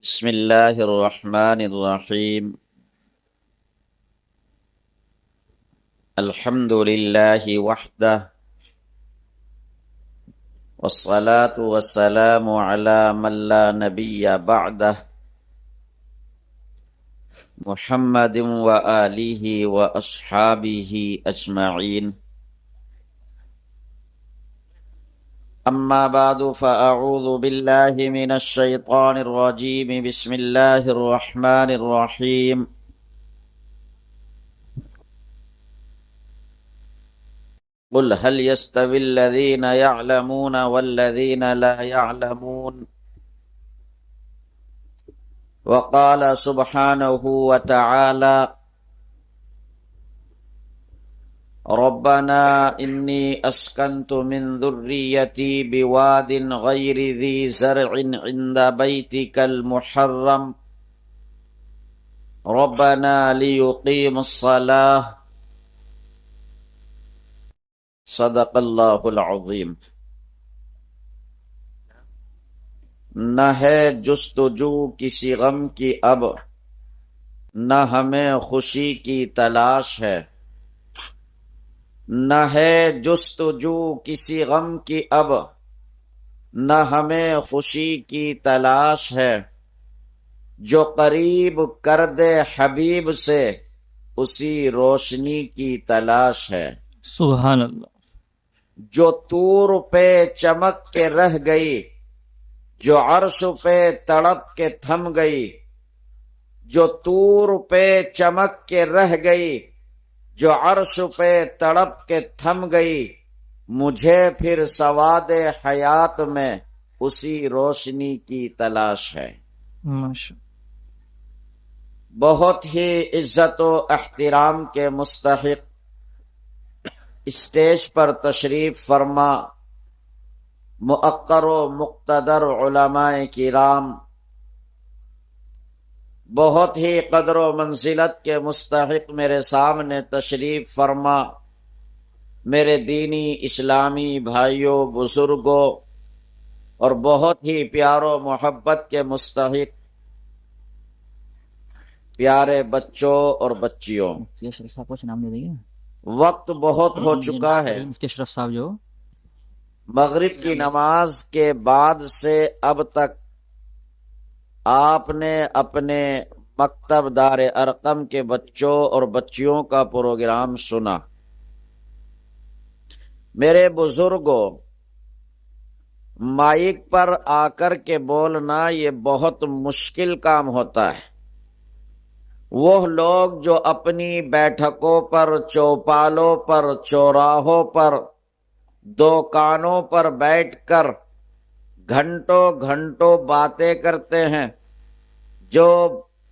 بسم اللہ الرحمن الرحیم الحمد للہ وحدہ والصلاة والسلام علی من لا نبی بعدہ محمد وآلہ واصحابہ اجمعین اما بعد فاعوذ باللہ من الشیطان الرجیم بسم اللہ الرحمن الرحیم قل هل يستوي الذين يعلمون والذين لا يعلمون وقال سبحانه وتعالى ربنا إني أسكنت من ذريتي بواد غير ذي زرع عند بيتك المحرم ربنا ليقيموا الصلاة صدق اللہ العظیم۔ نہ ہے جستجو کسی غم کی اب، نہ ہمیں خوشی کی تلاش ہے۔ نہ ہے جستجو کسی غم کی اب، نہ ہمیں خوشی کی تلاش ہے۔ جو قریب کر دے حبیب سے، اسی روشنی کی تلاش ہے۔ سبحان اللہ۔ جو طور پہ چمک کے رہ گئی، جو عرش پہ تڑپ کے تھم گئی۔ جو طور پہ چمک کے رہ گئی، جو عرش پہ تڑپ کے تھم گئی۔ مجھے پھر سواد حیات میں اسی روشنی کی تلاش ہے۔ ماشاء بہت ہی عزت و احترام کے مستحق اسٹیج پر تشریف فرما مؤقر و مقتدر علماء کرام، بہت ہی قدر و منزلت کے مستحق میرے سامنے تشریف فرما میرے دینی اسلامی بھائیوں بزرگوں، اور بہت ہی پیار و محبت کے مستحق پیارے بچوں اور بچیوں، مفتی اشرف صاحب کو نام دے دیجیے۔ وقت بہت ہو چکا ہے۔ مفتی اشرف صاحب جو مغرب کی نماز کے بعد سے اب تک آپ نے اپنے مکتب دار ارقم کے بچوں اور بچیوں کا پروگرام سنا۔ میرے بزرگوں، مائک پر آ کر کے بولنا یہ بہت مشکل کام ہوتا ہے۔ وہ لوگ جو اپنی بیٹھکوں پر، چوپالوں پر، چوراہوں پر، دکانوں پر بیٹھ کر گھنٹوں گھنٹوں باتیں کرتے ہیں، جو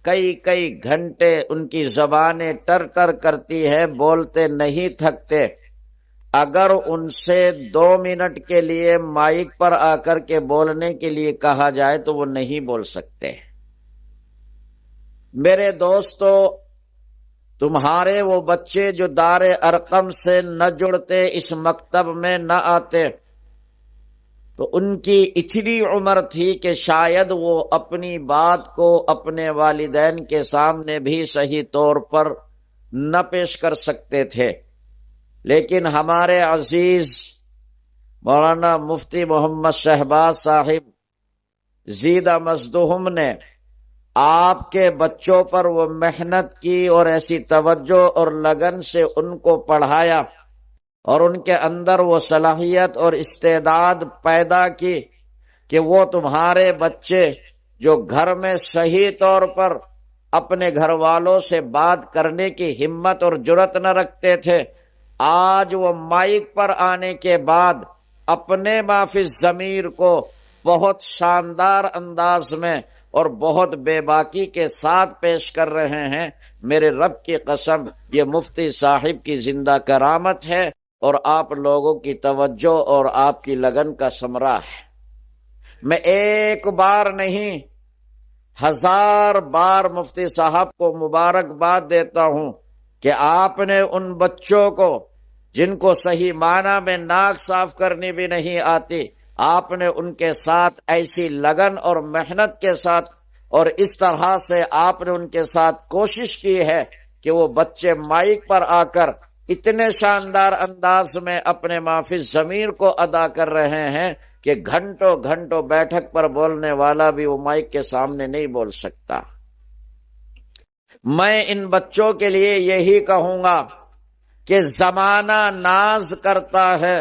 کئی گھنٹے ان کی زبانیں ٹر ٹر کرتی ہیں، بولتے نہیں تھکتے، اگر ان سے 2 منٹ کے لیے مائک پر آ کر کے بولنے کے لیے کہا جائے تو وہ نہیں بول سکتے۔ میرے دوستو، تمہارے وہ بچے جو دار ارقم سے نہ جڑتے، اس مکتب میں نہ آتے، تو ان کی اتنی عمر تھی کہ شاید وہ اپنی بات کو اپنے والدین کے سامنے بھی صحیح طور پر نہ پیش کر سکتے تھے، لیکن ہمارے عزیز مولانا مفتی محمد شہباز صاحب زیدہ مزدہم نے آپ کے بچوں پر وہ محنت کی اور ایسی توجہ اور لگن سے ان کو پڑھایا، اور ان کے اندر وہ صلاحیت اور استعداد پیدا کی کہ وہ تمہارے بچے جو گھر میں صحیح طور پر اپنے گھر والوں سے بات کرنے کی ہمت اور جرأت نہ رکھتے تھے، آج وہ مائک پر آنے کے بعد اپنے ما فی الضمیر کو بہت شاندار انداز میں اور بہت بے باکی کے ساتھ پیش کر رہے ہیں۔ میرے رب کی قسم، یہ مفتی صاحب کی زندہ کرامت ہے اور آپ لوگوں کی توجہ اور آپ کی لگن کا ثمرہ ہے۔ میں ایک بار نہیں 1000 بار مفتی صاحب کو مبارکباد دیتا ہوں کہ آپ نے ان بچوں کو جن کو صحیح معنی میں ناک صاف کرنی بھی نہیں آتی، آپ نے ان کے ساتھ ایسی لگن اور محنت کے ساتھ اور اس طرح سے آپ نے ان کے ساتھ کوشش کی ہے کہ وہ بچے مائک پر آ کر اتنے شاندار انداز میں اپنے مافی ضمیر کو ادا کر رہے ہیں کہ گھنٹوں گھنٹوں بیٹھک پر بولنے والا بھی وہ مائک کے سامنے نہیں بول سکتا۔ میں ان بچوں کے لیے یہی کہوں گا کہ زمانہ ناز کرتا ہے،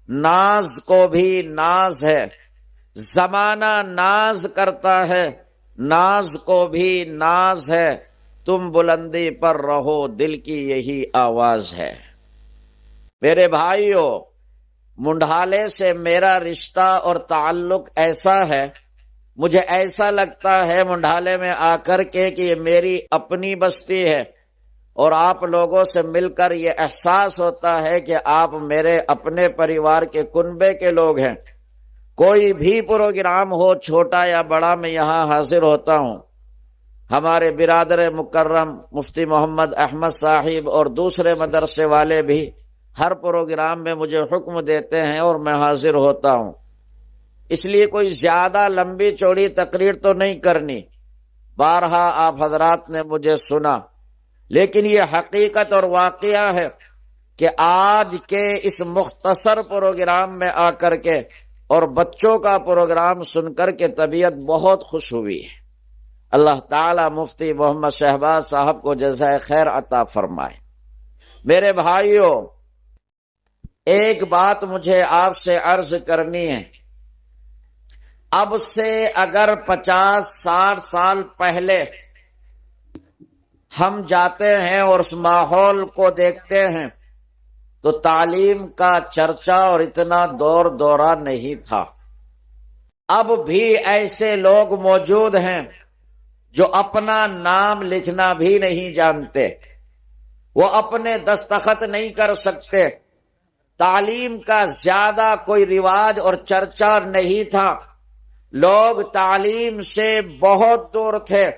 ناز کو بھی ناز ہے، زمانہ ناز کرتا ہے، ناز کو بھی ناز ہے، تم بلندی پر رہو، دل کی یہی آواز ہے۔ میرے بھائیو، منڈھالے سے میرا رشتہ اور تعلق ایسا ہے، مجھے ایسا لگتا ہے منڈھالے میں آ کر کے کہ یہ میری اپنی بستی ہے، اور آپ لوگوں سے مل کر یہ احساس ہوتا ہے کہ آپ میرے اپنے پریوار کے کنبے کے لوگ ہیں۔ کوئی بھی پروگرام ہو، چھوٹا یا بڑا، میں یہاں حاضر ہوتا ہوں۔ ہمارے برادر مکرم مفتی محمد احمد صاحب اور دوسرے مدرسے والے بھی ہر پروگرام میں مجھے حکم دیتے ہیں اور میں حاضر ہوتا ہوں۔ اس لیے کوئی زیادہ لمبی چوڑی تقریر تو نہیں کرنی، بارہا آپ حضرات نے مجھے سنا، لیکن یہ حقیقت اور واقعہ ہے کہ آج کے اس مختصر پروگرام میں آ کر کے اور بچوں کا پروگرام سن کر کے طبیعت بہت خوش ہوئی ہے۔ اللہ تعالی مفتی محمد شہباز صاحب کو جزائے خیر عطا فرمائے۔ میرے بھائیوں، ایک بات مجھے آپ سے عرض کرنی ہے۔ اب سے اگر 50-60 سال پہلے ہم جاتے ہیں اور اس ماحول کو دیکھتے ہیں تو تعلیم کا چرچا اور اتنا دور دورہ نہیں تھا۔ اب بھی ایسے لوگ موجود ہیں جو اپنا نام لکھنا بھی نہیں جانتے، وہ اپنے دستخط نہیں کر سکتے۔ تعلیم کا زیادہ کوئی رواج اور چرچا نہیں تھا، لوگ تعلیم سے بہت دور تھے۔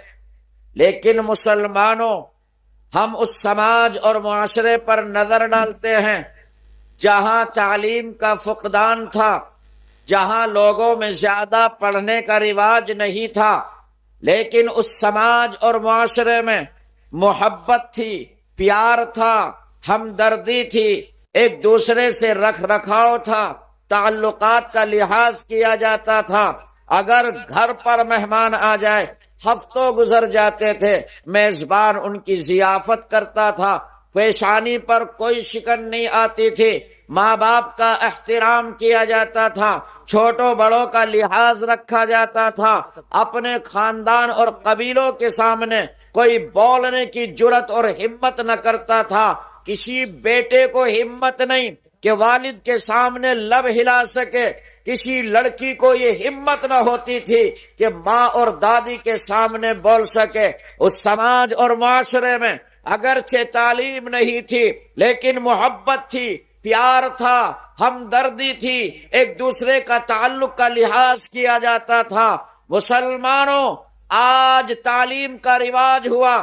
لیکن مسلمانوں، ہم اس سماج اور معاشرے پر نظر ڈالتے ہیں جہاں تعلیم کا فقدان تھا، جہاں لوگوں میں زیادہ پڑھنے کا رواج نہیں تھا، لیکن اس سماج اور معاشرے میں محبت تھی، پیار تھا، ہمدردی تھی، ایک دوسرے سے رکھ رکھاؤ تھا، تعلقات کا لحاظ کیا جاتا تھا۔ اگر گھر پر مہمان آ جائے، ہفتوں گزر جاتے تھے، میزبان ان کی ضیافت کرتا تھا، پیشانی پر کوئی شکن نہیں آتی تھی، ماں باپ کا احترام کیا جاتا تھا، چھوٹوں بڑوں کا لحاظ رکھا جاتا تھا۔ اپنے خاندان اور قبیلوں کے سامنے کوئی بولنے کی جرت اور ہمت نہ کرتا تھا۔ کسی بیٹے کو ہمت نہیں کہ والد کے سامنے لب ہلا سکے، کسی لڑکی کو یہ ہمت نہ ہوتی تھی کہ ماں اور دادی کے سامنے بول سکے۔ اس سماج اور معاشرے میں اگرچہ تعلیم نہیں تھی، لیکن محبت تھی، پیار تھا، ہمدردی تھی، ایک دوسرے کا تعلق کا لحاظ کیا جاتا تھا۔ مسلمانوں، آج تعلیم کا رواج ہوا،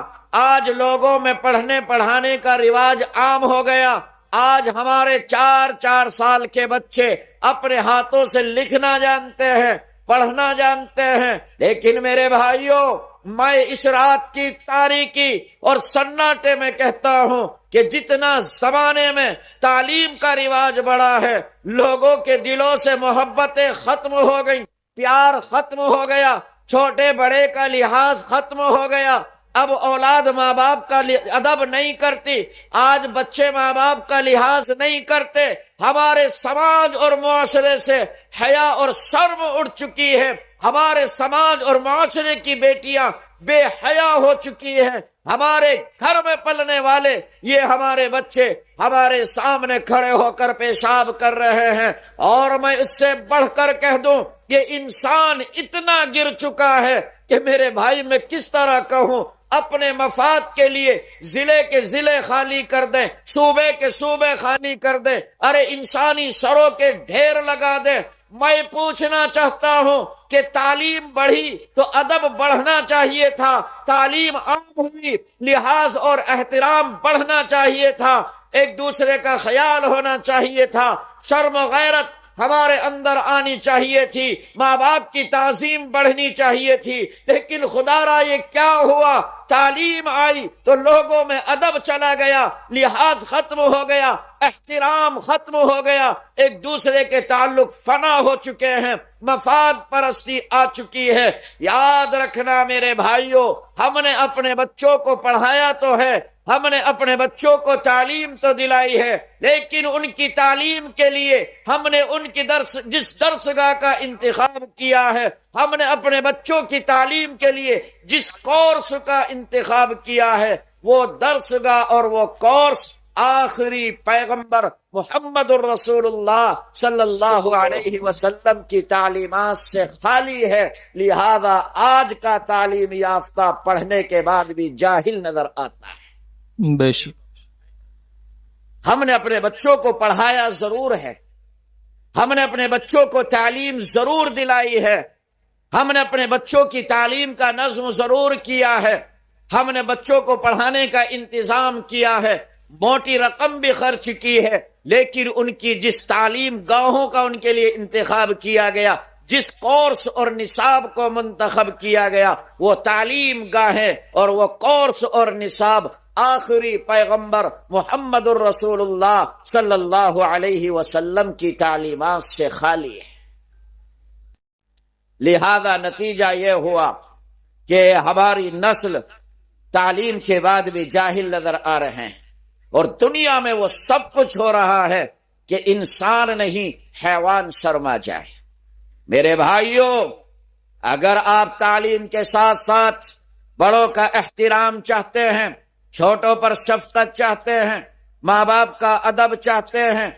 آج لوگوں میں پڑھنے پڑھانے کا رواج عام ہو گیا۔ آج ہمارے 4 سال کے بچے اپنے ہاتھوں سے لکھنا جانتے ہیں، پڑھنا جانتے ہیں۔ لیکن میرے بھائیوں، میں اس رات کی تاریکی اور سناٹے میں کہتا ہوں کہ جتنا زمانے میں تعلیم کا رواج بڑھا ہے، لوگوں کے دلوں سے محبتیں ختم ہو گئی، پیار ختم ہو گیا، چھوٹے بڑے کا لحاظ ختم ہو گیا۔ اب اولاد ماں باپ کا ادب نہیں کرتی، آج بچے ماں باپ کا لحاظ نہیں کرتے۔ ہمارے سماج اور معاشرے سے حیا اور شرم اٹھ چکی ہے، ہمارے سماج اور معاشرے کی بیٹیاں بے حیا ہو چکی ہیں۔ ہمارے گھر میں پلنے والے یہ ہمارے بچے ہمارے سامنے کھڑے ہو کر پیشاب کر رہے ہیں، اور میں اس سے بڑھ کر کہہ دوں کہ انسان اتنا گر چکا ہے کہ میرے بھائی میں کس طرح کہوں، اپنے مفاد کے لیے ضلع کے ضلع خالی کر دیں، صوبے کے صوبے خالی کر دیں، ارے انسانی سروں کے ڈھیر لگا دیں۔ میں پوچھنا چاہتا ہوں کہ تعلیم بڑھی تو ادب بڑھنا چاہیے تھا، تعلیم عام ہوئی، لحاظ اور احترام بڑھنا چاہیے تھا، ایک دوسرے کا خیال ہونا چاہیے تھا، شرم و غیرت ہمارے اندر آنی چاہیے تھی، ماں باپ کی تعظیم بڑھنی چاہیے تھی، لیکن خدا را یہ کیا ہوا، تعلیم آئی تو لوگوں میں ادب چلا گیا، لحاظ ختم ہو گیا، احترام ختم ہو گیا، ایک دوسرے کے تعلق فنا ہو چکے ہیں، مفاد پرستی آ چکی ہے۔ یاد رکھنا میرے بھائیوں، ہم نے اپنے بچوں کو پڑھایا تو ہے، ہم نے اپنے بچوں کو تعلیم تو دلائی ہے، لیکن ان کی تعلیم کے لیے ہم نے ان کی جس درسگاہ کا انتخاب کیا ہے، ہم نے اپنے بچوں کی تعلیم کے لیے جس کورس کا انتخاب کیا ہے، وہ درسگاہ اور وہ کورس آخری پیغمبر محمد الرسول اللہ صلی اللہ علیہ وسلم کی تعلیمات سے خالی ہے، لہذا آج کا تعلیم یافتہ پڑھنے کے بعد بھی جاہل نظر آتا ہے۔ بے شک۔ ہم نے اپنے بچوں کو پڑھایا ضرور ہے، ہم نے اپنے بچوں کو تعلیم ضرور دلائی ہے، ہم نے اپنے بچوں کی تعلیم کا نظم ضرور کیا ہے، ہم نے بچوں کو پڑھانے کا انتظام کیا ہے، موٹی رقم بھی خرچ کی ہے، لیکن ان کی جس تعلیم گاہوں کا ان کے لیے انتخاب کیا گیا، جس کورس اور نصاب کو منتخب کیا گیا، وہ تعلیم گاہیں اور وہ کورس اور نصاب آخری پیغمبر محمد الرسول اللہ صلی اللہ علیہ وسلم کی تعلیمات سے خالی ہے۔ لہذا نتیجہ یہ ہوا کہ ہماری نسل تعلیم کے بعد بھی جاہل نظر آ رہے ہیں، اور دنیا میں وہ سب کچھ ہو رہا ہے کہ انسان نہیں حیوان شرما جائے۔ میرے بھائیوں، اگر آپ تعلیم کے ساتھ ساتھ بڑوں کا احترام چاہتے ہیں، چھوٹوں پر شفقت چاہتے ہیں، ماں باپ کا ادب چاہتے ہیں،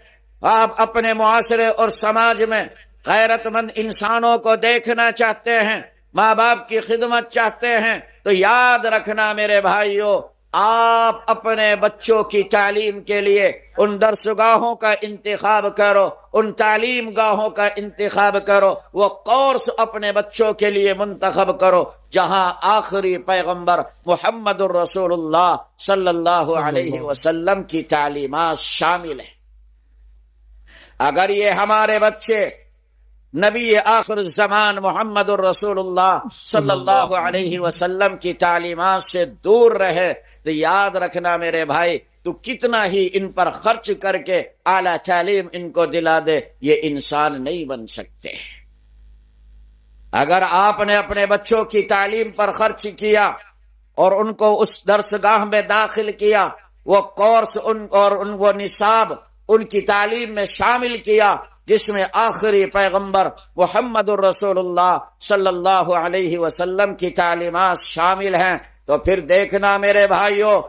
آپ اپنے معاشرے اور سماج میں غیرت مند انسانوں کو دیکھنا چاہتے ہیں، ماں باپ کی خدمت چاہتے ہیں، تو یاد رکھنا میرے بھائیوں، آپ اپنے بچوں کی تعلیم کے لیے ان درسگاہوں کا انتخاب کرو، ان تعلیم گاہوں کا انتخاب کرو، وہ کورس اپنے بچوں کے لیے منتخب کرو جہاں آخری پیغمبر محمد الرسول اللہ صلی اللہ علیہ وسلم کی تعلیمات شامل ہیں۔ اگر یہ ہمارے بچے نبی آخر الزمان محمد الرسول اللہ صلی اللہ علیہ وسلم کی تعلیمات سے دور رہے تو یاد رکھنا میرے بھائی، تو کتنا ہی ان پر خرچ کر کے اعلیٰ تعلیم ان کو دلا دے، یہ انسان نہیں بن سکتے۔ اگر آپ نے اپنے بچوں کی تعلیم پر خرچ کیا اور ان کو اس درسگاہ میں داخل کیا، وہ کورس وہ نصاب ان کی تعلیم میں شامل کیا جس میں آخری پیغمبر محمد الرسول اللہ صلی اللہ علیہ وسلم کی تعلیمات شامل ہیں، تو پھر دیکھنا میرے بھائیوں،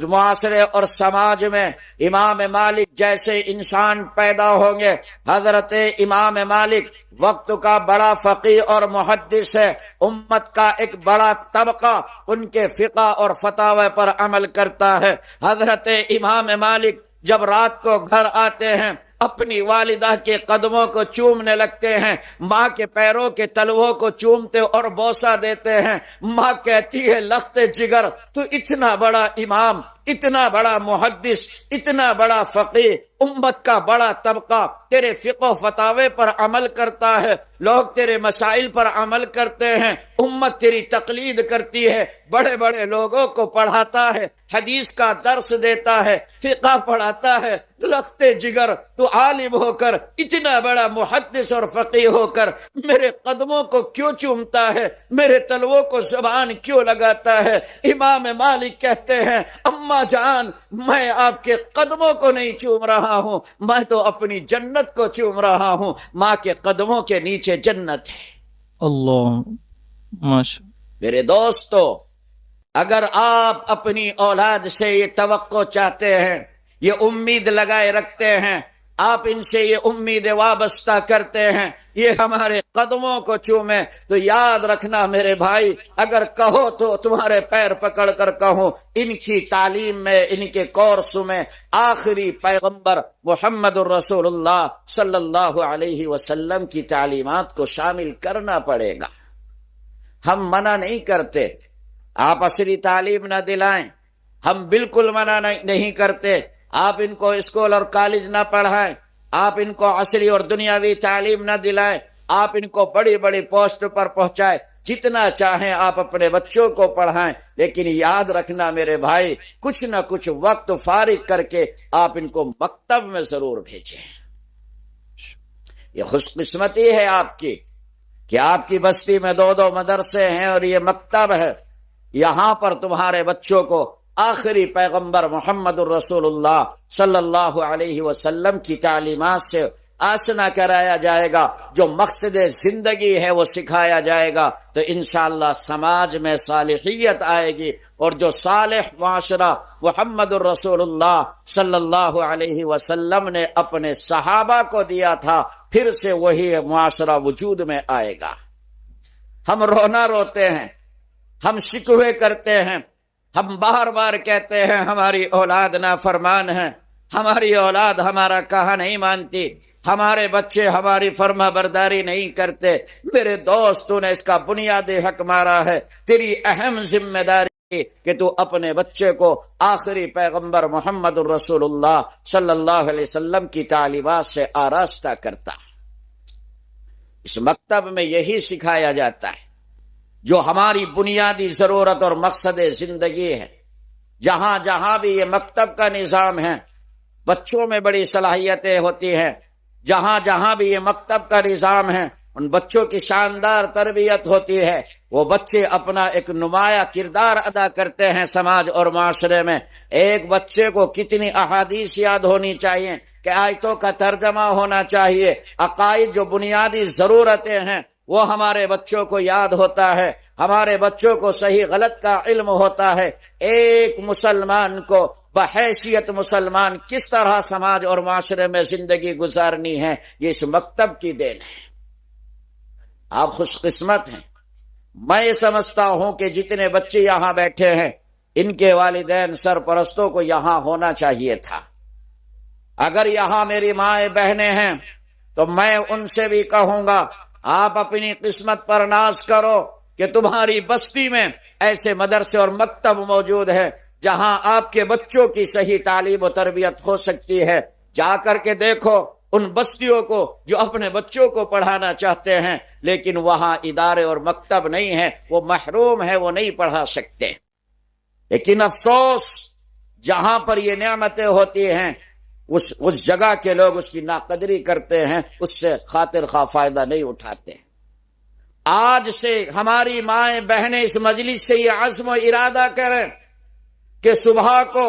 معاشرے اور سماج میں امام مالک جیسے انسان پیدا ہوں گے۔ حضرت امام مالک وقت کا بڑا فقیہ اور محدث ہے، امت کا ایک بڑا طبقہ ان کے فقہ اور فتاوی پر عمل کرتا ہے۔ حضرت امام مالک جب رات کو گھر آتے ہیں، اپنی والدہ کے قدموں کو چومنے لگتے ہیں، ماں کے پیروں کے تلووں کو چومتے اور بوسہ دیتے ہیں۔ ماں کہتی ہے، لخت جگر، تو اتنا بڑا امام، اتنا بڑا محدث، اتنا بڑا فقیہ، امت کا بڑا طبقہ تیرے فقہ و فتاوی پر عمل کرتا ہے، لوگ تیرے مسائل پر عمل کرتے ہیں، امت تیری تقلید کرتی ہے، بڑے بڑے لوگوں کو پڑھاتا ہے، حدیث کا درس دیتا ہے، فقہ پڑھاتا ہے، لخت جگر تو عالم ہو کر، اتنا بڑا محدث اور فقیہ ہو کر میرے قدموں کو کیوں چومتا ہے، میرے تلووں کو زبان کیوں لگاتا ہے؟ امام مالک کہتے ہیں، اماں جان، میں آپ کے قدموں کو نہیں چوم رہا ہوں، میں تو اپنی جنت کو چوم رہا ہوں۔ ماں کے قدموں کے نیچے جنت ہے۔ اللہ ماشاء۔ میرے دوستو، اگر آپ اپنی اولاد سے یہ توقع چاہتے ہیں، یہ امید لگائے رکھتے ہیں، آپ ان سے یہ امید وابستہ کرتے ہیں یہ ہمارے قدموں کو چومیں، تو یاد رکھنا میرے بھائی، اگر کہو تو تمہارے پیر پکڑ کر کہوں، ان کی تعلیم میں، ان کے کورس میں آخری پیغمبر محمد الرسول اللہ صلی اللہ علیہ وسلم کی تعلیمات کو شامل کرنا پڑے گا۔ ہم منع نہیں کرتے آپ عصری تعلیم نہ دلائیں، ہم بالکل منع نہیں کرتے آپ ان کو اسکول اور کالج نہ پڑھائیں، آپ ان کو عصری اور دنیاوی تعلیم نہ دلائیں، آپ ان کو بڑی بڑی پوسٹ پر پہنچائیں، جتنا چاہیں آپ اپنے بچوں کو پڑھائیں، لیکن یاد رکھنا میرے بھائی، کچھ نہ کچھ وقت فارغ کر کے آپ ان کو مکتب میں ضرور بھیجیں۔ یہ خوش قسمتی ہے آپ کی کہ آپ کی بستی میں 2 مدرسے ہیں اور یہ مکتب ہے۔ یہاں پر تمہارے بچوں کو آخری پیغمبر محمد الرسول اللہ صلی اللہ علیہ وسلم کی تعلیمات سے آشنا کرایا جائے گا، جو مقصد زندگی ہے وہ سکھایا جائے گا، تو انشاءاللہ سماج میں صالحیت آئے گی، اور جو صالح معاشرہ محمد الرسول اللہ صلی اللہ علیہ وسلم نے اپنے صحابہ کو دیا تھا، پھر سے وہی معاشرہ وجود میں آئے گا۔ ہم رونا روتے ہیں، ہم شکوے کرتے ہیں، ہم بار بار کہتے ہیں ہماری اولاد نافرمان ہے، ہماری اولاد ہمارا کہا نہیں مانتی، ہمارے بچے ہماری فرما برداری نہیں کرتے۔ میرے دوست، تو نے اس کا بنیادی حق مارا ہے۔ تیری اہم ذمہ داری کہ تو اپنے بچے کو آخری پیغمبر محمد الرسول اللہ صلی اللہ علیہ وسلم کی تعلیمات سے آراستہ کرتا۔ اس مکتب میں یہی سکھایا جاتا ہے جو ہماری بنیادی ضرورت اور مقصد زندگی ہے۔ جہاں جہاں بھی یہ مکتب کا نظام ہے، بچوں میں بڑی صلاحیتیں ہوتی ہیں۔ جہاں جہاں بھی یہ مکتب کا نظام ہے، ان بچوں کی شاندار تربیت ہوتی ہے۔ وہ بچے اپنا ایک نمایاں کردار ادا کرتے ہیں سماج اور معاشرے میں۔ ایک بچے کو کتنی احادیث یاد ہونی چاہیے، کہ آیتوں کا ترجمہ ہونا چاہیے، عقائد جو بنیادی ضرورتیں ہیں وہ ہمارے بچوں کو یاد ہوتا ہے، ہمارے بچوں کو صحیح غلط کا علم ہوتا ہے۔ ایک مسلمان کو بحیثیت مسلمان کس طرح سماج اور معاشرے میں زندگی گزارنی ہے، یہ اس مکتب کی دین ہے۔ آپ خوش قسمت ہیں۔ میں یہ سمجھتا ہوں کہ جتنے بچے یہاں بیٹھے ہیں، ان کے والدین سرپرستوں کو یہاں ہونا چاہیے تھا۔ اگر یہاں میری مائیں بہنیں ہیں تو میں ان سے بھی کہوں گا، آپ اپنی قسمت پر ناز کرو کہ تمہاری بستی میں ایسے مدرسے اور مکتب موجود ہیں جہاں آپ کے بچوں کی صحیح تعلیم و تربیت ہو سکتی ہے۔ جا کر کے دیکھو ان بستیوں کو جو اپنے بچوں کو پڑھانا چاہتے ہیں، لیکن وہاں ادارے اور مکتب نہیں ہیں، وہ محروم ہیں، وہ نہیں پڑھا سکتے۔ لیکن افسوس، جہاں پر یہ نعمتیں ہوتی ہیں اس جگہ کے لوگ اس کی ناقدری کرتے ہیں، اس سے خاطر خواہ فائدہ نہیں اٹھاتے۔ آج سے ہماری مائیں بہنیں اس مجلس سے یہ عزم و ارادہ کریں کہ صبح کو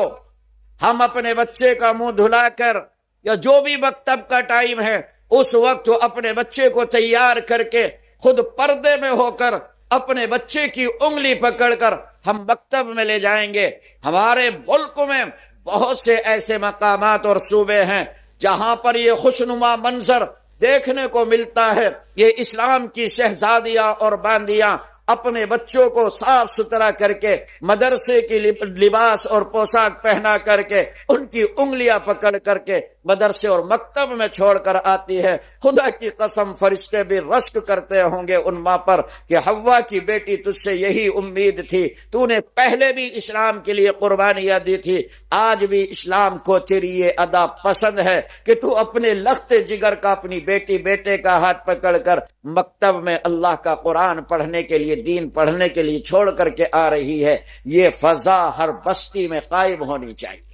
ہم اپنے بچے کا منہ دھلا کر، یا جو بھی مکتب کا ٹائم ہے اس وقت اپنے بچے کو تیار کر کے خود پردے میں ہو کر اپنے بچے کی انگلی پکڑ کر ہم مکتب میں لے جائیں گے۔ ہمارے ملک میں بہت سے ایسے مقامات اور صوبے ہیں جہاں پر یہ خوشنما منظر دیکھنے کو ملتا ہے۔ یہ اسلام کی شہزادیاں اور باندیاں اپنے بچوں کو صاف ستھرا کر کے مدرسے کی لباس اور پوشاک پہنا کر کے ان کی انگلیاں پکڑ کر کے مدرسے اور مکتب میں چھوڑ کر آتی ہے۔ خدا کی قسم فرشتے بھی رشک کرتے ہوں گے ان ماں پر کہ حوا کی بیٹی تجھ سے یہی امید تھی، تو نے پہلے بھی اسلام کے لیے قربانیاں دی تھی، آج بھی اسلام کو تیری یہ ادا پسند ہے کہ تو اپنے لخت جگر کا اپنی بیٹی بیٹے کا ہاتھ پکڑ کر مکتب میں اللہ کا قرآن پڑھنے کے لیے، دین پڑھنے کے لیے چھوڑ کر کے آ رہی ہے۔ یہ فضا ہر بستی میں قائم ہونی چاہیے۔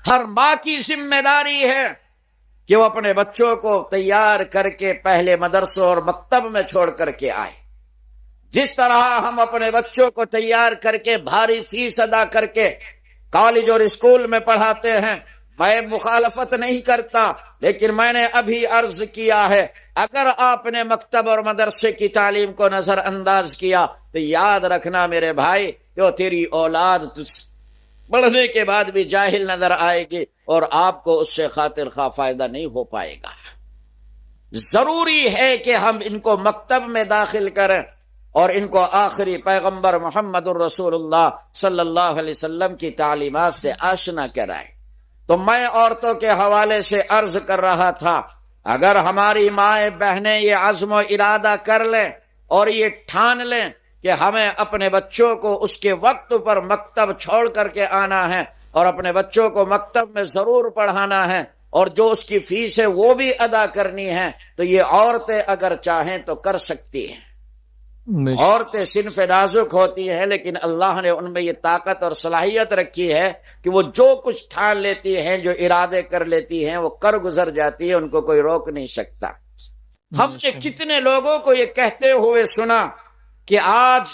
ہر ماں کی ذمہ داری ہے کہ وہ اپنے بچوں کو تیار کر کے پہلے مدرسوں اور مکتب میں چھوڑ کر کے آئے۔ جس طرح ہم اپنے بچوں کو تیار کر کے بھاری فیس ادا کر کے کالج اور اسکول میں پڑھاتے ہیں، میں مخالفت نہیں کرتا، لیکن میں نے ابھی عرض کیا ہے اگر آپ نے مکتب اور مدرسے کی تعلیم کو نظر انداز کیا تو یاد رکھنا میرے بھائی، جو تیری اولاد پڑھنے کے بعد بھی جاہل نظر آئے گی اور آپ کو اس سے خاطر خواہ فائدہ نہیں ہو پائے گا۔ ضروری ہے کہ ہم ان کو مکتب میں داخل کریں اور ان کو آخری پیغمبر محمد الرسول اللہ صلی اللہ علیہ وسلم کی تعلیمات سے آشنا کرائیں۔ تو میں عورتوں کے حوالے سے عرض کر رہا تھا، اگر ہماری مائیں بہنیں یہ عزم و ارادہ کر لیں اور یہ ٹھان لیں کہ ہمیں اپنے بچوں کو اس کے وقت پر مکتب چھوڑ کر کے آنا ہے اور اپنے بچوں کو مکتب میں ضرور پڑھانا ہے، اور جو اس کی فیس ہے وہ بھی ادا کرنی ہے، تو یہ عورتیں اگر چاہیں تو کر سکتی ہیں۔ بے شک عورتیں صنف نازک ہوتی ہیں، لیکن اللہ نے ان میں یہ طاقت اور صلاحیت رکھی ہے کہ وہ جو کچھ ٹھان لیتی ہیں، جو ارادے کر لیتی ہیں، وہ کر گزر جاتی ہے، ان کو کوئی روک نہیں سکتا۔ ہم نے کتنے لوگوں کو یہ کہتے ہوئے سنا کہ آج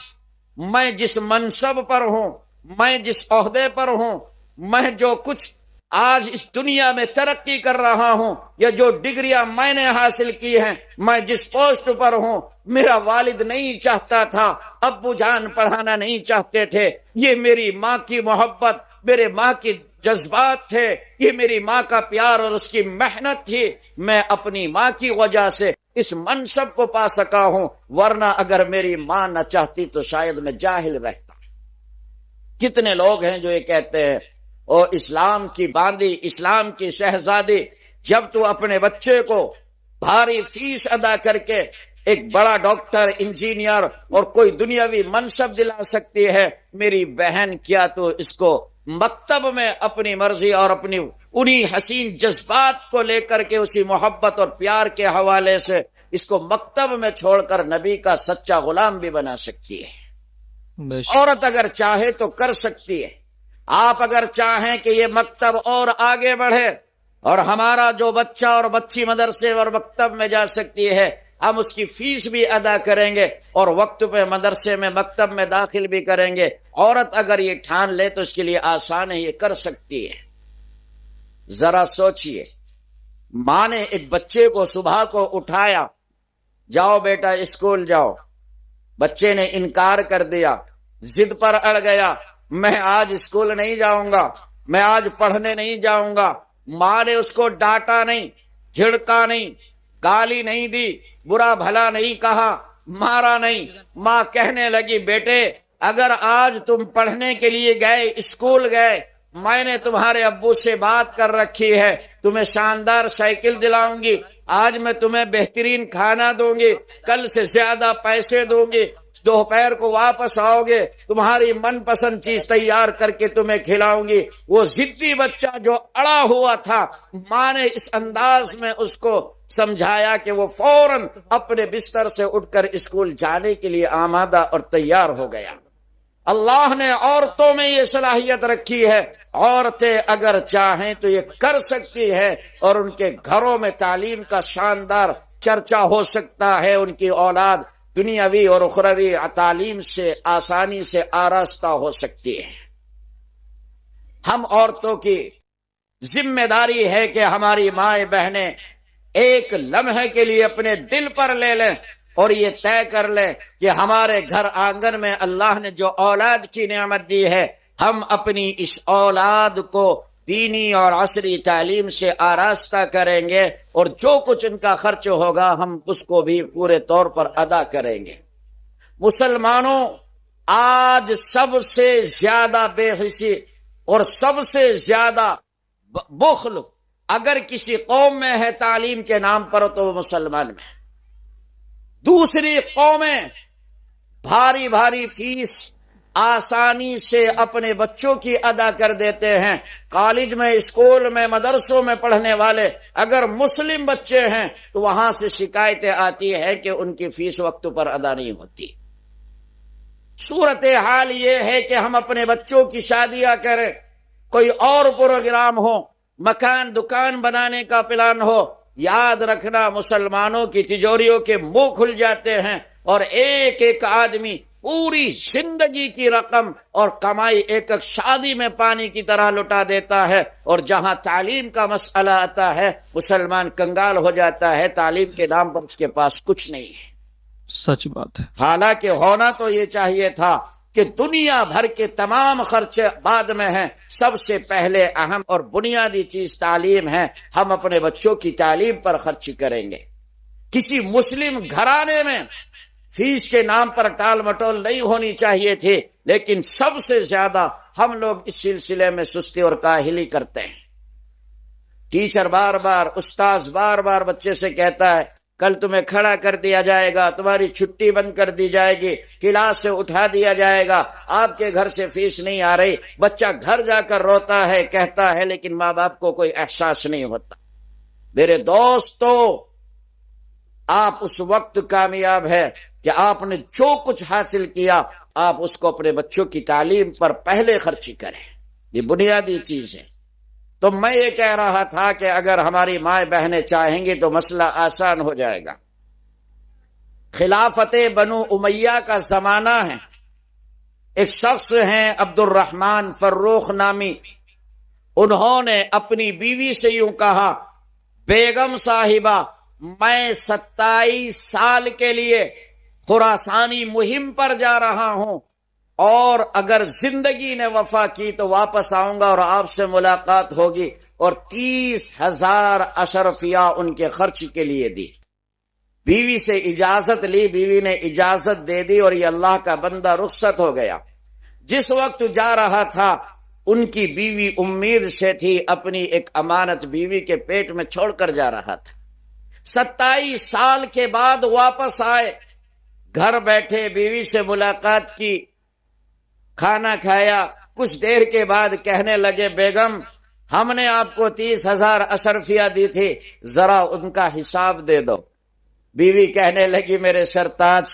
میں جس منصب پر ہوں، میں جس عہدے پر ہوں، میں جو کچھ آج اس دنیا میں ترقی کر رہا ہوں، یا جو ڈگریاں میں نے حاصل کی ہیں، میں جس پوسٹ پر ہوں، میرا والد نہیں چاہتا تھا، ابو جان پڑھانا نہیں چاہتے تھے، یہ میری ماں کی محبت، میرے ماں کی جذبات تھے، یہ میری ماں کا پیار اور اس کی محنت تھی، میں اپنی ماں کی وجہ سے اس منصب کو پا سکا ہوں، ورنہ اگر میری ماں نہ چاہتی تو شاید میں جاہل رہتا۔ کتنے لوگ ہیں جو یہ کہتے ہیں، اور اسلام کی باندی، اسلام کی شہزادی، جب تو اپنے بچے کو بھاری فیس ادا کر کے ایک بڑا ڈاکٹر، انجینئر اور کوئی دنیاوی منصب دلا سکتی ہے، میری بہن کیا تو اس کو مکتب میں اپنی مرضی اور اپنی انہی حسین جذبات کو لے کر کے، اسی محبت اور پیار کے حوالے سے اس کو مکتب میں چھوڑ کر نبی کا سچا غلام بھی بنا سکتی ہے۔ بے شک عورت اگر چاہے تو کر سکتی ہے۔ آپ اگر چاہیں کہ یہ مکتب اور آگے بڑھے اور ہمارا جو بچہ اور بچی مدرسے اور مکتب میں جا سکتی ہے، ہم اس کی فیس بھی ادا کریں گے اور وقت پہ مدرسے میں مکتب میں داخل بھی کریں گے۔ عورت اگر یہ ٹھان لے تو اس کے لیے آسان ہے، یہ کر سکتی ہے۔ ذرا سوچئے، ماں نے ایک بچے کو صبح کو اٹھایا، جاؤ بیٹا اسکول جاؤ، بچے نے انکار کر دیا، ضد پر اڑ گیا، میں آج اسکول نہیں جاؤں گا، میں آج پڑھنے نہیں جاؤں گا۔ ماں نے اس کو ڈانٹا نہیں، جھڑکا نہیں، گالی نہیں دی، برا بھلا نہیں کہا، مارا نہیں۔ ماں کہنے لگی، بیٹے اگر آج تم پڑھنے کے لیے گئے، اسکول گئے، میں نے تمہارے ابو سے بات کر رکھی ہے، تمہیں شاندار سائیکل دلاؤں گی، آج میں تمہیں بہترین کھانا دوں گی، کل سے زیادہ پیسے دوں گی، دوپہر کو واپس آؤ گے، تمہاری من پسند چیز تیار کر کے تمہیں کھلاؤں گی۔ وہ ضدی بچہ جو اڑا ہوا تھا، ماں نے اس انداز میں اس کو سمجھایا کہ وہ فوراً اپنے بستر سے اٹھ کر اسکول جانے کے لیے آمادہ اور تیار ہو گیا۔ اللہ نے عورتوں میں یہ صلاحیت رکھی ہے، عورتیں اگر چاہیں تو یہ کر سکتی ہے، اور ان کے گھروں میں تعلیم کا شاندار چرچا ہو سکتا ہے، ان کی اولاد دنیاوی اور اخروی تعلیم سے آسانی سے آراستہ ہو سکتی ہے۔ ہم عورتوں کی ذمہ داری ہے کہ ہماری مائیں بہنیں ایک لمحے کے لیے اپنے دل پر لے لیں اور یہ طے کر لیں کہ ہمارے گھر آنگن میں اللہ نے جو اولاد کی نعمت دی ہے، ہم اپنی اس اولاد کو دینی اور عصری تعلیم سے آراستہ کریں گے، اور جو کچھ ان کا خرچ ہوگا ہم اس کو بھی پورے طور پر ادا کریں گے۔ مسلمانوں، آج سب سے زیادہ بے حسی اور سب سے زیادہ بخل اگر کسی قوم میں ہے تعلیم کے نام پر تو وہ مسلمان میں۔ دوسری قومیں بھاری بھاری فیس آسانی سے اپنے بچوں کی ادا کر دیتے ہیں۔ کالج میں، اسکول میں، مدرسوں میں پڑھنے والے اگر مسلم بچے ہیں تو وہاں سے شکایتیں آتی ہے کہ ان کی فیس وقت پر ادا نہیں ہوتی۔ صورتحال یہ ہے کہ ہم اپنے بچوں کی شادیاں کریں، کوئی اور پروگرام ہو، مکان دکان بنانے کا پلان ہو، یاد رکھنا مسلمانوں کی تجوریوں کے منہ کھل جاتے ہیں، اور ایک ایک آدمی پوری زندگی کی رقم اور کمائی ایک ایک شادی میں پانی کی طرح لٹا دیتا ہے، اور جہاں تعلیم کا مسئلہ آتا ہے مسلمان کنگال ہو جاتا ہے، تعلیم کے نام پر اس کے پاس کچھ نہیں ہے۔ سچ بات ہے۔ حالانکہ ہونا تو یہ چاہیے تھا کہ دنیا بھر کے تمام خرچے بعد میں ہیں، سب سے پہلے اہم اور بنیادی چیز تعلیم ہے، ہم اپنے بچوں کی تعلیم پر خرچ کریں گے۔ کسی مسلم گھرانے میں فیس کے نام پر ٹال مٹول نہیں ہونی چاہیے تھی، لیکن سب سے زیادہ ہم لوگ اس سلسلے میں سستی اور کاہلی کرتے ہیں۔ ٹیچر بار بار، استاذ بار بار بچے سے کہتا ہے کل تمہیں کھڑا کر دیا جائے گا، تمہاری چھٹی بند کر دی جائے گی، کلاس سے اٹھا دیا جائے گا، آپ کے گھر سے فیس نہیں آ رہی۔ بچہ گھر جا کر روتا ہے، کہتا ہے، لیکن ماں باپ کو کوئی احساس نہیں ہوتا۔ میرے دوستو، آپ اس وقت کامیاب ہے کہ آپ نے جو کچھ حاصل کیا آپ اس کو اپنے بچوں کی تعلیم پر پہلے خرچی کریں، یہ بنیادی چیز ہے۔ تو میں یہ کہہ رہا تھا کہ اگر ہماری مائیں بہنیں چاہیں گی تو مسئلہ آسان ہو جائے گا۔ خلافت بنو امیہ کا زمانہ ہے، ایک شخص ہیں عبد الرحمن فروخ نامی، انہوں نے اپنی بیوی سے یوں کہا، بیگم صاحبہ میں 27 سال کے لیے خراسانی مہم پر جا رہا ہوں، اور اگر زندگی نے وفا کی تو واپس آؤں گا اور آپ سے ملاقات ہوگی، اور 30,000 اشرفیہ ان کے خرچ کے لیے دی۔ بیوی سے اجازت لی، بیوی نے اجازت دے دی اور یہ اللہ کا بندہ رخصت ہو گیا۔ جس وقت جا رہا تھا ان کی بیوی امید سے تھی، اپنی ایک امانت بیوی کے پیٹ میں چھوڑ کر جا رہا تھا۔ 27 سال کے بعد واپس آئے، گھر بیٹھے بیوی سے ملاقات کی، کھانا کھایا، کچھ دیر کے بعد کہنے لگے، بیگم ہم نے آپ کو 30,000 اشرفیہ دی تھی، ذرا ان کا حساب دے دو۔ بیوی کہنے لگی، میرے سرتاج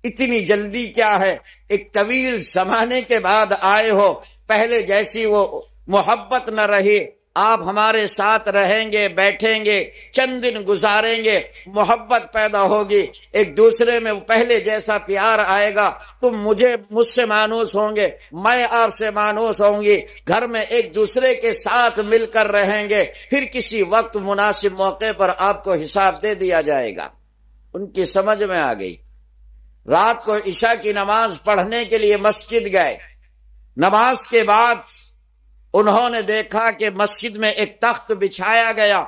اتنی جلدی کیا ہے، ایک طویل زمانے کے بعد آئے ہو، پہلے جیسی وہ محبت نہ رہی، آپ ہمارے ساتھ رہیں گے، بیٹھیں گے، چند دن گزاریں گے، محبت پیدا ہوگی، ایک دوسرے میں پہلے جیسا پیار آئے گا، تم مجھ سے مانوس ہوں گے، میں آپ سے مانوس ہوں گی، گھر میں ایک دوسرے کے ساتھ مل کر رہیں گے، پھر کسی وقت مناسب موقع پر آپ کو حساب دے دیا جائے گا۔ ان کی سمجھ میں آ گئی۔ رات کو عشاء کی نماز پڑھنے کے لیے مسجد گئے، نماز کے بعد انہوں نے دیکھا کہ مسجد میں ایک تخت بچھایا گیا،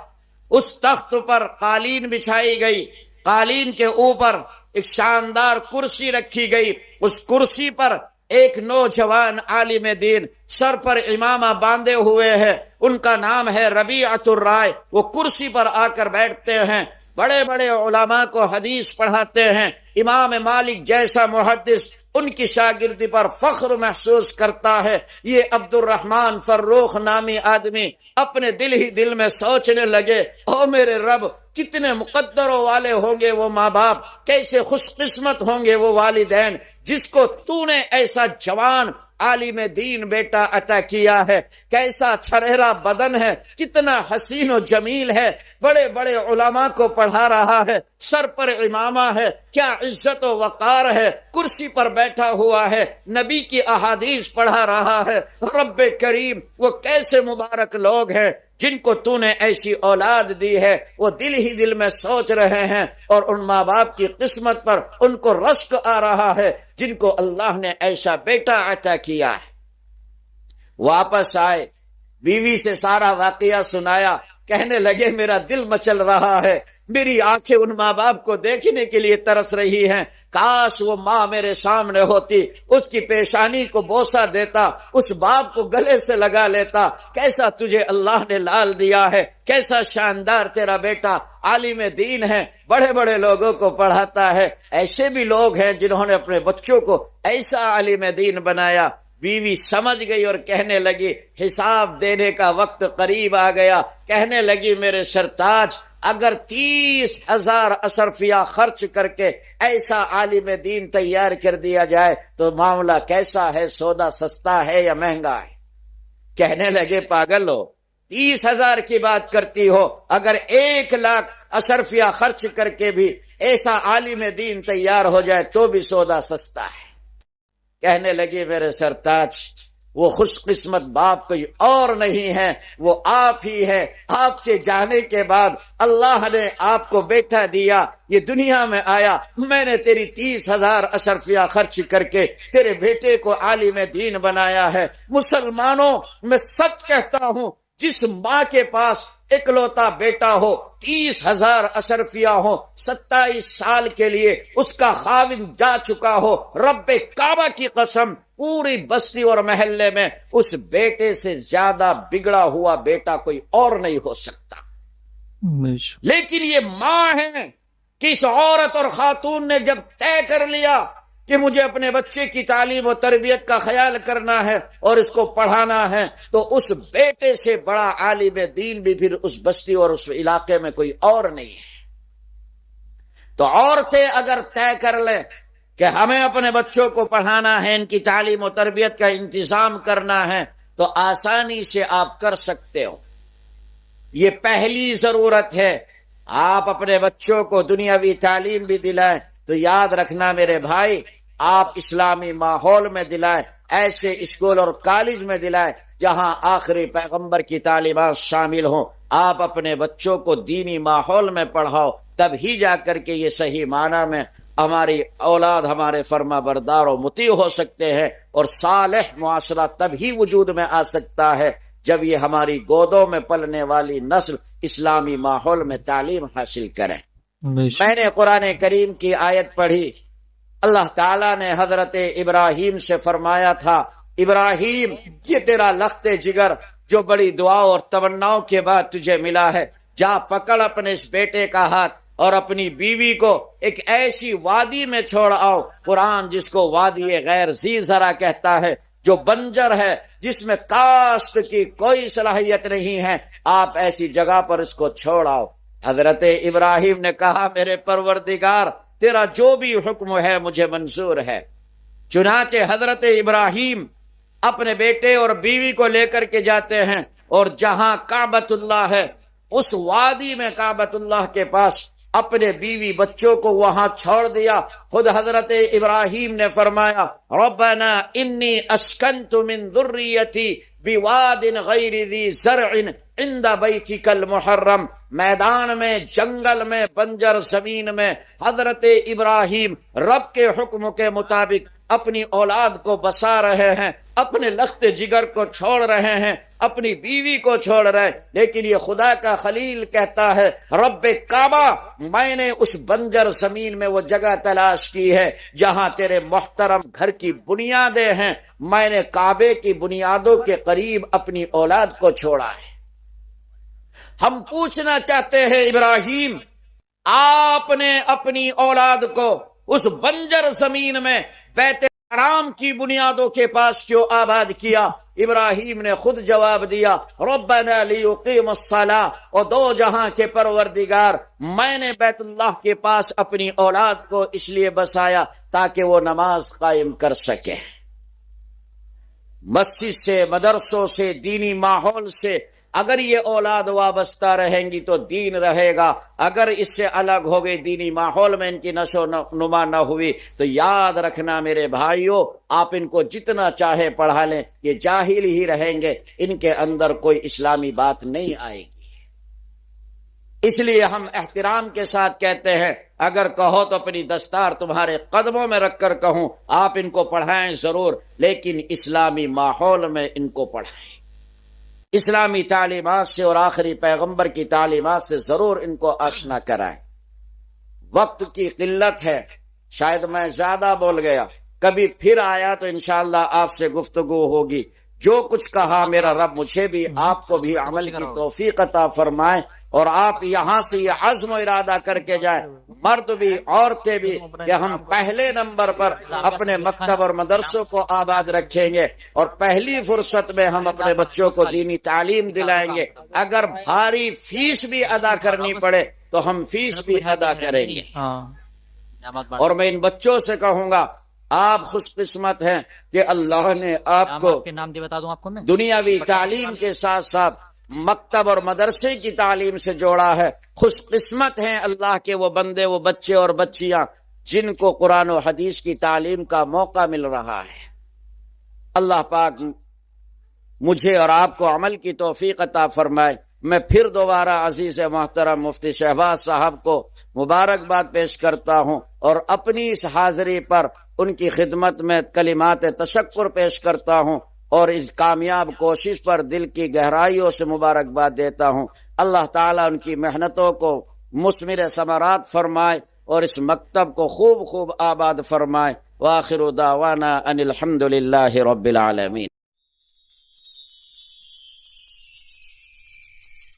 اس تخت پر قالین بچھائی گئی، قالین کے اوپر ایک شاندار کرسی رکھی گئی، اس کرسی پر ایک نوجوان عالم دین سر پر امامہ باندھے ہوئے ہے، ان کا نام ہے ربیعۃ الرائے، وہ کرسی پر آ کر بیٹھتے ہیں، بڑے بڑے علماء کو حدیث پڑھاتے ہیں، امام مالک جیسا محدث ان کی شاگردی پر فخر محسوس کرتا ہے۔ یہ عبد الرحمن فروخ نامی آدمی اپنے دل ہی دل میں سوچنے لگے، او میرے رب کتنے مقدروں والے ہوں گے وہ ماں باپ، کیسے خوش قسمت ہوں گے وہ والدین جس کو تو نے ایسا جوان عالم دین بیٹا عطا کیا ہے، کیسا چھریرا بدن ہے، کتنا حسین و جمیل ہے، بڑے بڑے علماء کو پڑھا رہا ہے، سر پر امامہ ہے، کیا عزت و وقار ہے، کرسی پر بیٹھا ہوا ہے، نبی کی احادیث پڑھا رہا ہے۔ رب کریم وہ کیسے مبارک لوگ ہیں جن کو تو نے ایسی اولاد دی ہے، وہ دل ہی دل میں سوچ رہے ہیں، اور ان ماں باپ کی قسمت پر ان کو رشک آ رہا ہے جن کو اللہ نے ایسا بیٹا عطا کیا ہے۔ واپس آئے، بیوی سے سارا واقعہ سنایا، کہنے لگے میرا دل مچل رہا ہے، میری آنکھیں ان ماں باپ کو دیکھنے کے لیے ترس رہی ہیں، کاش وہ ماں میرے سامنے ہوتی، اس کی پیشانی کو بوسہ دیتا، اس باپ کو گلے سے لگا لیتا، کیسا تجھے اللہ نے لال دیا ہے، کیسا شاندار تیرا بیٹا عالم دین ہے، بڑے بڑے لوگوں کو پڑھاتا ہے۔ ایسے بھی لوگ ہیں جنہوں نے اپنے بچوں کو ایسا عالم دین بنایا۔ بیوی سمجھ گئی اور کہنے لگی حساب دینے کا وقت قریب آ گیا، کہنے لگی میرے سرتاج اگر 30,000 اشرفیہ خرچ کر کے ایسا عالم دین تیار کر دیا جائے تو معاملہ کیسا ہے، سودا سستا ہے یا مہنگا ہے؟ کہنے لگے پاگل ہو، 30,000 کی بات کرتی ہو، اگر 1,00,000 اشرفیہ خرچ کر کے بھی ایسا عالم دین تیار ہو جائے تو بھی سودا سستا ہے۔ کہنے لگی میرے سرتاج وہ خوش قسمت باپ کوئی اور نہیں ہے، وہ آپ ہی ہے، آپ کے جانے کے بعد اللہ نے آپ کو بیٹا دیا، یہ دنیا میں آیا، میں نے تیری 30,000 اشرفیہ خرچ کر کے تیرے بیٹے کو عالم دین بنایا ہے۔ مسلمانوں میں سچ کہتا ہوں، جس ماں کے پاس اکلوتا بیٹا ہو، 30,000 اشرفیہ ہو، 27 سال کے لیے اس کا خاوند جا چکا ہو، رب کعبہ کی قسم پوری بستی اور محلے میں اس بیٹے سے زیادہ بگڑا ہوا بیٹا کوئی اور نہیں ہو سکتا۔ لیکن یہ ماں ہے کہ اس عورت اور خاتون نے جب طے کر لیا کہ مجھے اپنے بچے کی تعلیم و تربیت کا خیال کرنا ہے اور اس کو پڑھانا ہے، تو اس بیٹے سے بڑا عالم دین بھی پھر اس بستی اور اس علاقے میں کوئی اور نہیں ہے۔ تو عورتیں اگر طے کر لیں کہ ہمیں اپنے بچوں کو پڑھانا ہے، ان کی تعلیم و تربیت کا انتظام کرنا ہے، تو آسانی سے آپ کر سکتے ہو۔ یہ پہلی ضرورت ہے۔ آپ اپنے بچوں کو دنیاوی تعلیم بھی دلائیں تو یاد رکھنا میرے بھائی، آپ اسلامی ماحول میں دلائیں، ایسے اسکول اور کالج میں دلائیں جہاں آخری پیغمبر کی تعلیمات شامل ہوں۔ آپ اپنے بچوں کو دینی ماحول میں پڑھاؤ، تب ہی جا کر کے یہ صحیح معنی میں ہماری اولاد ہمارے فرما بردار و مطیع ہو سکتے ہیں، اور صالح معاشرہ تب ہی وجود میں آ سکتا ہے جب یہ ہماری گودوں میں پلنے والی نسل اسلامی ماحول میں تعلیم حاصل کریں۔ بے شک میں نے قرآن کریم کی آیت پڑھی، اللہ تعالیٰ نے حضرت ابراہیم سے فرمایا تھا، ابراہیم یہ تیرا لخت جگر جو بڑی دعا اور تمناؤں کے بعد تجھے ملا ہے، جا پکڑ اپنے اس بیٹے کا ہاتھ اور اپنی بیوی کو ایک ایسی وادی میں چھوڑ آؤ، قرآن جس کو وادی غیر ذی زرع کہتا ہے، جو بنجر ہے، جس میں کاشت کی کوئی صلاحیت نہیں ہے، آپ ایسی جگہ پر اس کو چھوڑ آؤ۔ حضرت ابراہیم نے کہا، میرے پروردگار تیرا جو بھی حکم ہے مجھے منظور ہے۔ چنانچہ حضرت ابراہیم اپنے بیٹے اور بیوی کو لے کر کے جاتے ہیں، اور جہاں کعبۃ اللہ ہے اس وادی میں کعبۃ اللہ کے پاس اپنے بیوی بچوں کو وہاں چھوڑ دیا۔ خود حضرت ابراہیم نے فرمایا، ربنا انی اسکنت من ذریتی بواد غیر ذی زرع عند بیتک المحرم۔ میدان میں، جنگل میں، بنجر زمین میں حضرت ابراہیم رب کے حکم کے مطابق اپنی اولاد کو بسا رہے ہیں، اپنے لخت جگر کو چھوڑ رہے ہیں، اپنی بیوی کو چھوڑ رہے، لیکن یہ خدا کا خلیل کہتا ہے، رب کعبہ میں نے اس بنجر زمین میں وہ جگہ تلاش کی ہے جہاں تیرے محترم گھر کی بنیادیں ہیں، میں نے کعبے کی بنیادوں کے قریب اپنی اولاد کو چھوڑا ہے۔ ہم پوچھنا چاہتے ہیں، ابراہیم آپ نے اپنی اولاد کو اس بنجر زمین میں بیت حرام کی بنیادوں کے پاس کیوں آباد کیا؟ ابراہیم نے خود جواب دیا، ربنا لیقیم الصلاۃ، اور دو جہاں کے پروردگار میں نے بیت اللہ کے پاس اپنی اولاد کو اس لیے بسایا تاکہ وہ نماز قائم کر سکے۔ مسجد سے، مدرسوں سے، دینی ماحول سے اگر یہ اولاد وابستہ رہیں گی تو دین رہے گا، اگر اس سے الگ ہو گئی، دینی ماحول میں ان کی نشو نما نہ ہوئی، تو یاد رکھنا میرے بھائیوں، آپ ان کو جتنا چاہے پڑھا لیں، یہ جاہل ہی رہیں گے، ان کے اندر کوئی اسلامی بات نہیں آئے گی۔ اس لیے ہم احترام کے ساتھ کہتے ہیں، اگر کہو تو اپنی دستار تمہارے قدموں میں رکھ کر کہوں، آپ ان کو پڑھائیں ضرور، لیکن اسلامی ماحول میں ان کو پڑھائیں، اسلامی تعلیمات سے اور آخری پیغمبر کی تعلیمات سے ضرور ان کو آشنا کرائیں۔ وقت کی قلت ہے، شاید میں زیادہ بول گیا، کبھی پھر آیا تو انشاءاللہ آپ سے گفتگو ہوگی۔ جو کچھ کہا میرا رب مجھے بھی آپ کو بھی عمل کی توفیق عطا فرمائے، اور آپ یہاں سے یہ عزم و ارادہ کر کے جائیں، مرد بھی عورتیں بھی، کہ ہم پہلے نمبر پر اپنے مکتب اور مدرسوں کو آباد رکھیں گے، اور پہلی فرصت میں ہم اپنے بچوں کو دینی تعلیم دلائیں گے۔ اگر بھاری فیس بھی ادا کرنی پڑے تو ہم فیس بھی ادا کریں گے۔ اور میں ان بچوں سے کہوں گا، آپ خوش قسمت ہیں کہ اللہ نے آپ کو دنیاوی تعلیم کے ساتھ ساتھ مکتب اور مدرسے کی تعلیم سے جوڑا ہے۔ خوش قسمت ہیں اللہ کے وہ بندے، وہ بچے اور بچیاں جن کو قرآن و حدیث کی تعلیم کا موقع مل رہا ہے۔ اللہ پاک مجھے اور آپ کو عمل کی توفیق عطا فرمائے۔ میں پھر دوبارہ عزیز محترم مفتی شہباز صاحب کو مبارکباد پیش کرتا ہوں، اور اپنی اس حاضری پر ان کی خدمت میں کلمات تشکر پیش کرتا ہوں، اور اس کامیاب کوشش پر دل کی گہرائیوں سے مبارکباد دیتا ہوں۔ اللہ تعالیٰ ان کی محنتوں کو مثمر ثمرات فرمائے اور اس مکتب کو خوب خوب آباد فرمائے۔ وآخر دعوانا ان الحمد للہ رب العالمین۔